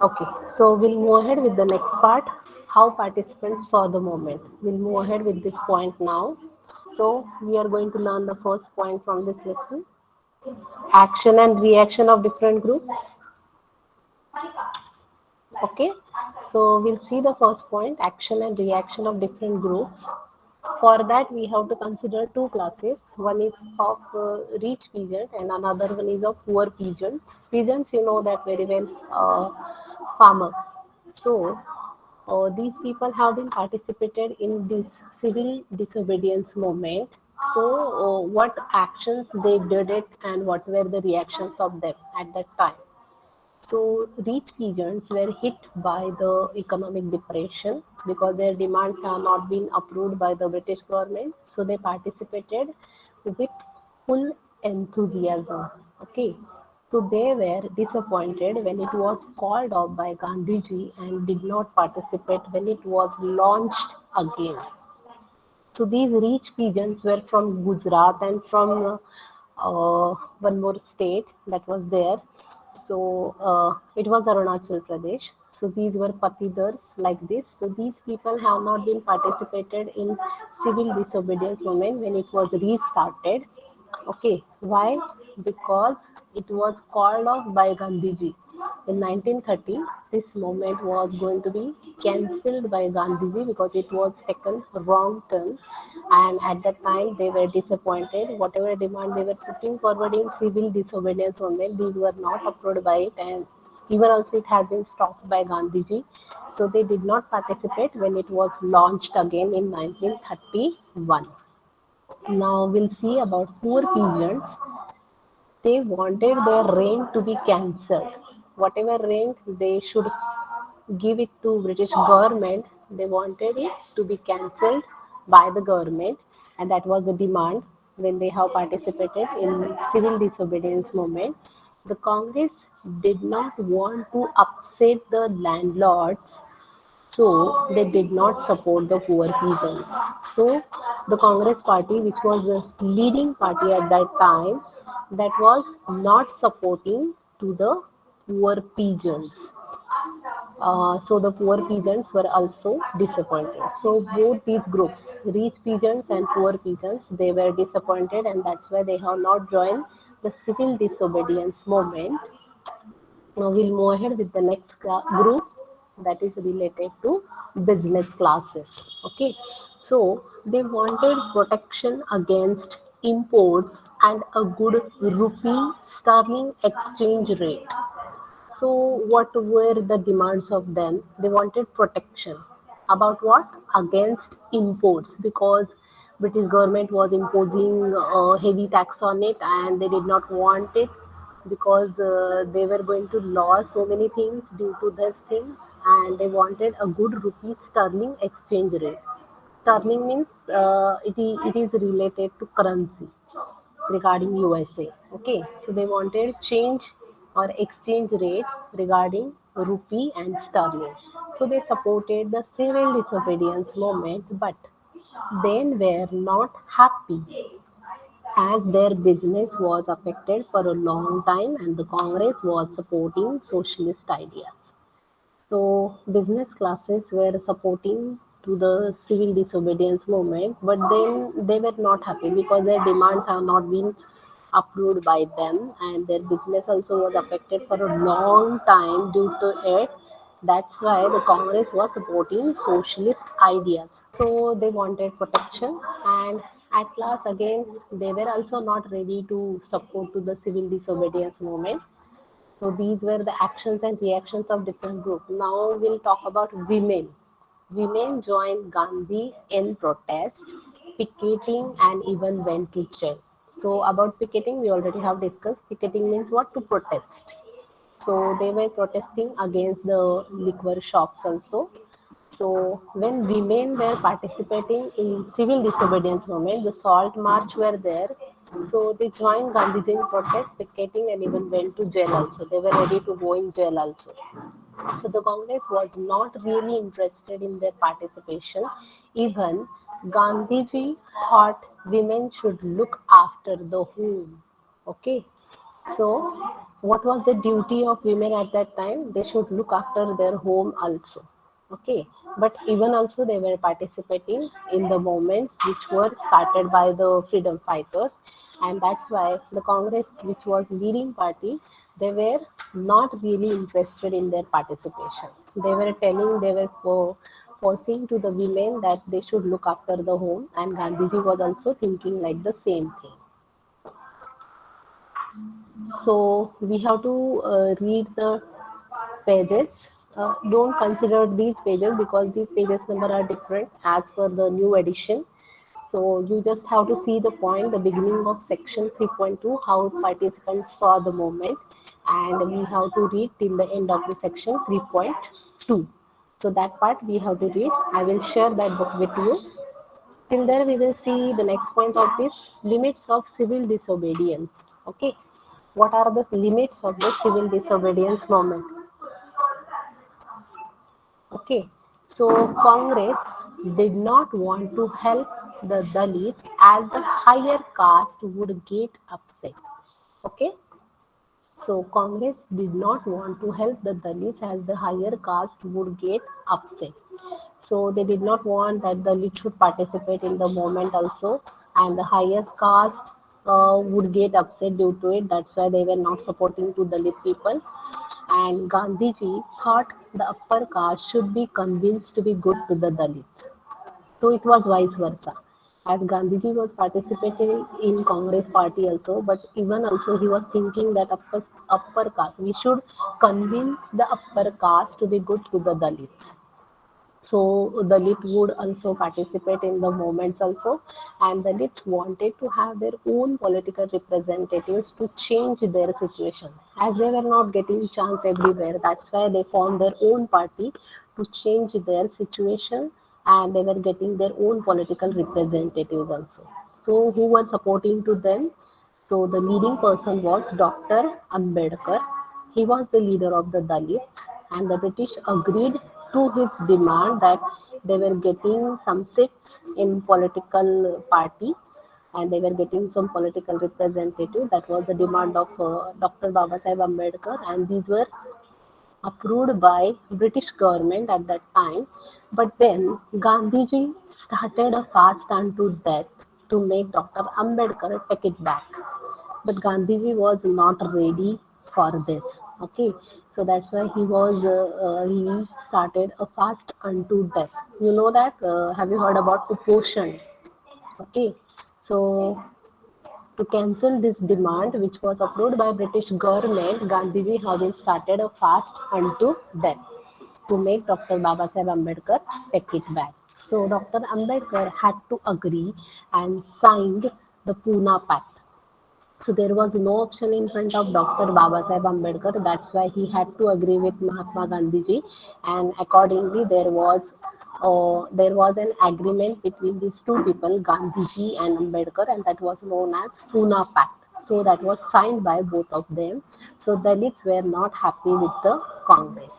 Okay, so we'll move ahead with the next part, how participants saw the moment. We'll move ahead with this point now. So we are going to learn the first point from this lesson, action and reaction of different groups. Okay, so we'll see the first point, action and reaction of different groups. For that, we have to consider two classes. One is of rich peasant and another one is of poor peasants. Peasants, you know that very well, farmers. So these people have been participated in this civil disobedience movement. So what actions they did it and what were the reactions of them at that time. So rich peasants were hit by the economic depression because their demands have not been approved by the British government. So they participated with full enthusiasm. Okay. So they were disappointed when it was called off by Gandhiji and did not participate when it was launched again. So these rich peasants were from Gujarat and from one more state that was there. So it was Arunachal Pradesh. So these were patidars like this. So these people have not been participated in civil disobedience movement when it was restarted. Okay, why? Because it was called off by Gandhiji. In 1930, this movement was going to be cancelled by Gandhiji because it was taken wrong turn. And at that time, they were disappointed. Whatever demand they were putting forward in civil disobedience movement, these were not approved by it. And even also it has been stopped by Gandhiji. So they did not participate when it was launched again in 1931. Now we'll see about poor peasants. They wanted their rent to be cancelled. Whatever rent they should give it to British government, they wanted it to be cancelled by the government, and that was the demand when they have participated in civil disobedience movement. The Congress did not want to upset the landlords, so they did not support the poor peasants. So the Congress party, which was the leading party at that time, that was not supporting to the poor peasants. So the poor peasants were also disappointed. So both these groups, rich peasants and poor peasants, they were disappointed, and that's why they have not joined the civil disobedience movement. Now we'll move ahead with the next group, that is related to business classes. Okay, so they wanted protection against imports and a good rupee sterling exchange rate. So what were the demands of them? They wanted protection. About what? Against imports, because British government was imposing heavy tax on it and they did not want it because they were going to lose so many things due to this thing, and they wanted a good rupee sterling exchange rate. Sterling means it is related to currency regarding USA. Okay, so they wanted change or exchange rate regarding rupee and sterling. So they supported the civil disobedience movement, but then were not happy as their business was affected for a long time and the Congress was supporting socialist ideas. So business classes were supporting to the civil disobedience movement, but then they were not happy because their demands have not been approved by them, and their business also was affected for a long time due to it. That's why the Congress was supporting socialist ideas. So they wanted protection, and at last again they were also not ready to support to the civil disobedience movement. So these were the actions and reactions of different groups. Now we'll talk about women. Women joined Gandhi in protest, picketing, and even went to jail. So about picketing, we already have discussed. Picketing means what? To protest. So they were protesting against the liquor shops also. So when women were participating in civil disobedience movement, the salt march were there. So they joined Gandhiji in protest, picketing, and even went to jail also. They were ready to go in jail also. So the Congress was not really interested in their participation. Even Gandhiji thought women should look after the home. Okay, so What was the duty of women at that time? They should look after their home also. Okay, but even also they were participating in the movements which were started by the freedom fighters, and that's why the Congress, which was leading party, they were not really interested in their participation. They were telling, they were forcing to the women that they should look after the home, and Gandhiji was also thinking like the same thing. So we have to read the pages. Don't consider these pages because these pages number are different as per the new edition. So you just have to see the point, the beginning of section 3.2, how participants saw the movement, and we have to read till the end of the section 3.2. So that part we have to read. I will share that book with you. Till there, we will see the next point of this limits of civil disobedience. Okay, what are the limits of the civil disobedience movement? Okay, so Congress did not want to help the Dalits as the higher caste would get upset. Okay, so Congress did not want to help the Dalits as the higher caste would get upset. So they did not want that Dalit should participate in the movement also, and the highest caste would get upset due to it. That's why they were not supporting to Dalit people. And Gandhiji thought the upper caste should be convinced to be good to the Dalits. So it was vice versa. As Gandhiji was participating in Congress party also, but even also he was thinking that upper caste, we should convince the upper caste to be good to the Dalits. So Dalit would also participate in the movements also, and Dalits wanted to have their own political representatives to change their situation. As they were not getting chance everywhere, that's why they formed their own party to change their situation, and they were getting their own political representatives also. So who was supporting to them? So the leading person was Dr. Ambedkar. He was the leader of the Dalits, and the British agreed to his demand that they were getting some seats in political party, and they were getting some political representative. That was the demand of Dr. Babasaheb Ambedkar, and these were approved by British government at that time. But then Gandhiji started a fast unto death to make Dr. Ambedkar take it back. But Gandhiji was not ready for this. Okay, so that's why he started a fast unto death. You know that? Have you heard about Kuposhan? Okay, so to cancel this demand, which was approved by British government, Gandhiji having started a fast unto death to make Dr. Babasaheb Ambedkar take it back. So Dr. Ambedkar had to agree and signed the Pune Pact. So there was no option in front of Dr. Babasaheb Ambedkar. That's why he had to agree with Mahatma Gandhiji, and accordingly there was an agreement between these two people, Gandhiji and Ambedkar, and that was known as Pune Pact. So that was signed by both of them. So Dalits were not happy with the Congress.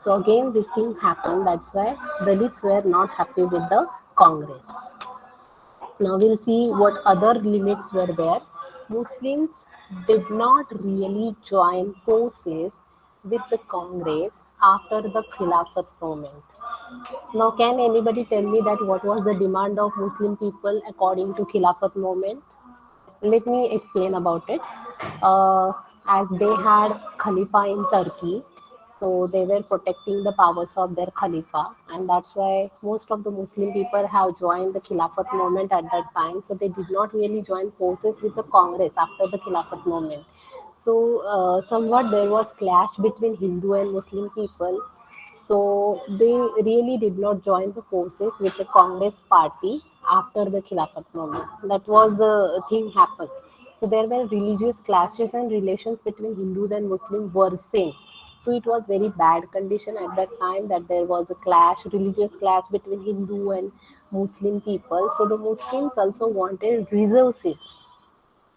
So again, this thing happened. That's why Dalits were not happy with the Congress. Now we'll see what other limits were there. Muslims did not really join forces with the Congress after the Khilafat movement. Now, can anybody tell me that what was the demand of Muslim people according to Khilafat movement? Let me explain about it. Uh, as they had Khalifa in Turkey, so they were protecting the powers of their Khalifa, and that's why most of the Muslim people have joined the Khilafat movement at that time. So they did not really join forces with the Congress after the Khilafat movement. So somewhat there was clash between Hindu and Muslim people, so they really did not join the forces with the Congress party after the Khilafat movement. That was the thing happened. So there were religious clashes and relations between Hindus and Muslims worsening. So it was very bad condition at that time that there was a clash, religious clash between Hindu and Muslim people. So the Muslims also wanted reserve seats.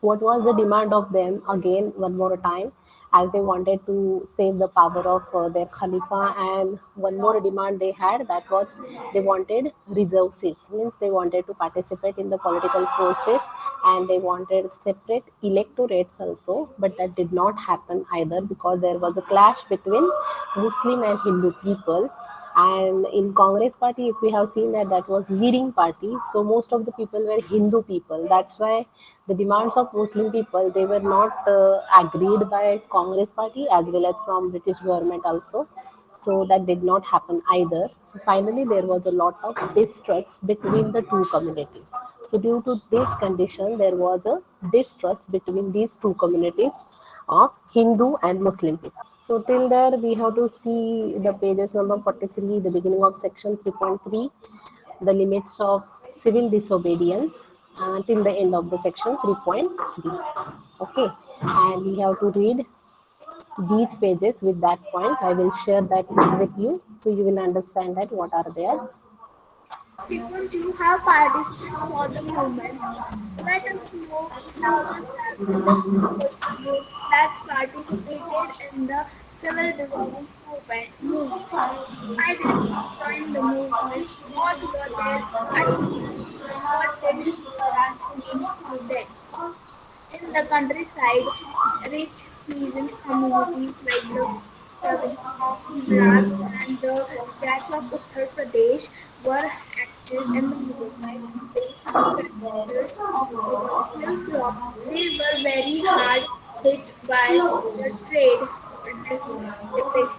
What was the demand of them? Again, one more time. as they wanted to save the power of their Khalifa. And one more demand they had, that was they wanted reserve seats, means they wanted to participate in the political process, and they wanted separate electorates also, but that did not happen either because there was a clash between Muslim and Hindu people. And in Congress party, if we have seen that, that was leading party, so most of the people were Hindu people. That's why the demands of Muslim people, they were not agreed by Congress party as well as from British government also. So that did not happen either. So finally there was a lot of distrust between the two communities. So due to this condition, there was a distrust between these two communities of Hindu and Muslim people. So till there we have to see the pages number 43, the beginning of section 3.3, the limits of civil disobedience, till the end of the section 3.3. Okay, and we have to read these pages with that point. I will share that with you so you will understand that what are there. Since you have participated for the movement, let us know thousands have the social groups that participated in the civil disobedience movement. Why did they join the movement? What were their achievements? What did Swaraj mean to them? In the countryside, rich peasant communities like the Dravids of Gujarat and the Jats of Uttar Pradesh were active in the movement. They producers of commercial crops. They were very hard hit by the trade deficit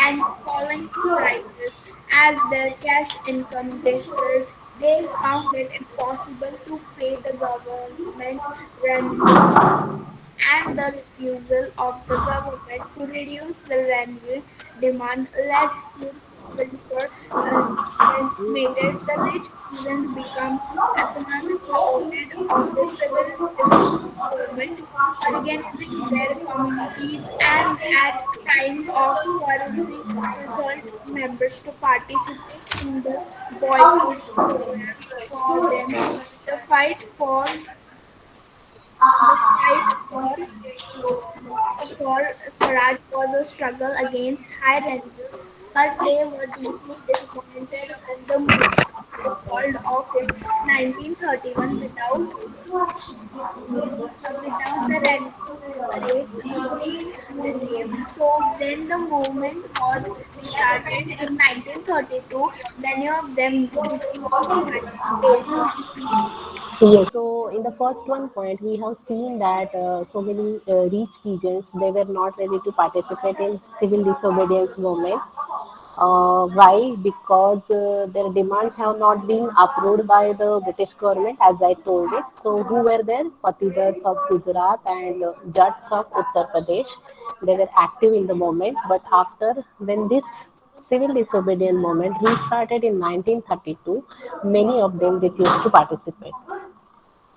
and falling prices. As their cash income differed, they found it impossible to pay the government's revenue, and the refusal of the government to reduce the revenue demand led to civil legitimated. The rich peasants become economic supporters of the civil disobedience movement, organizing their communities and at times of coercing result members to participate in the boycott programs for them. The fight for the fight for Swaraj was a struggle against high ranges, but they were deeply disappointed when the movement was called off in 1931 without the rates being received. So then the movement was restarted in 1932. Many of them refused to participate. Yes. So in the first one point, we have seen that so many rich peasants, they were not ready to participate in civil disobedience movement. Why? Because their demands have not been approved by the British government, as I told it. So who were there? Patidars of Gujarat and Jats of Uttar Pradesh. They were active in the movement, but after when this civil disobedience movement restarted in 1932, many of them refused to participate.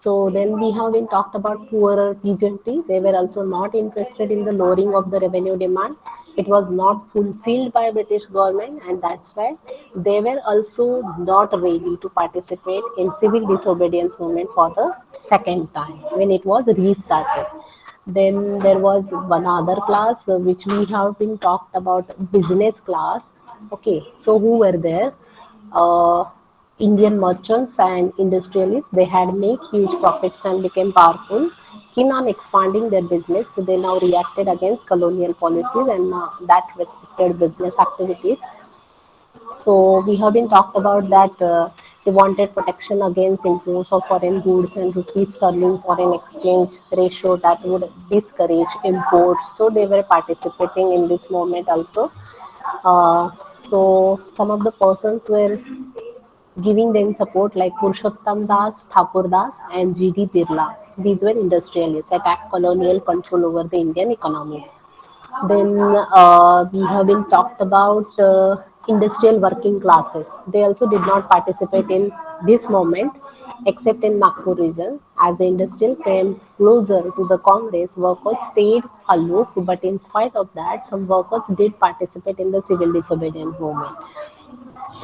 So then we have been talked about poorer peasantry. They were also not interested in the lowering of the revenue demand. It was not fulfilled by British government, and that's why they were also not ready to participate in civil disobedience movement for the second time when it was restarted. Then there was one other class which we have been talked about, business class. Okay, so who were there? uh, Indian merchants and industrialists, they had made huge profits and became powerful, keen on expanding their business. So they now reacted against colonial policies and that restricted business activities. So we have been talked about that they wanted protection against imports of foreign goods and rupee sterling foreign exchange ratio that would discourage imports. So they were participating in this movement also. Uh, so some of the persons were giving them support like Purushottam Das, Thakur Das, and G.D. Birla. These were industrialists, attacked colonial control over the Indian economy. Then we have been talked about industrial working classes. They also did not participate in this movement except in Nagpur region. As the industrial came closer to the Congress, workers stayed aloof, but in spite of that, some workers did participate in the civil disobedience movement.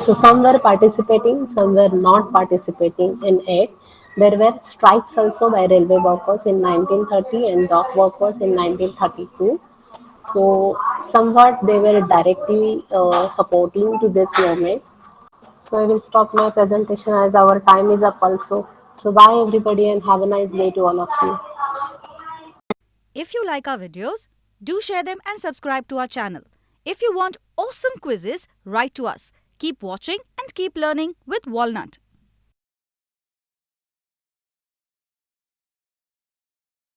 So some were participating, some were not participating in it. There were strikes also by railway workers in 1930 and dock workers in 1932. So somewhat they were directly supporting to this movement. So I will stop my presentation as our time is up also. So bye everybody and have a nice day to all of you. If you like our videos, do share them and subscribe to our channel. If you want awesome quizzes, write to us. Keep watching and keep learning with Walnut.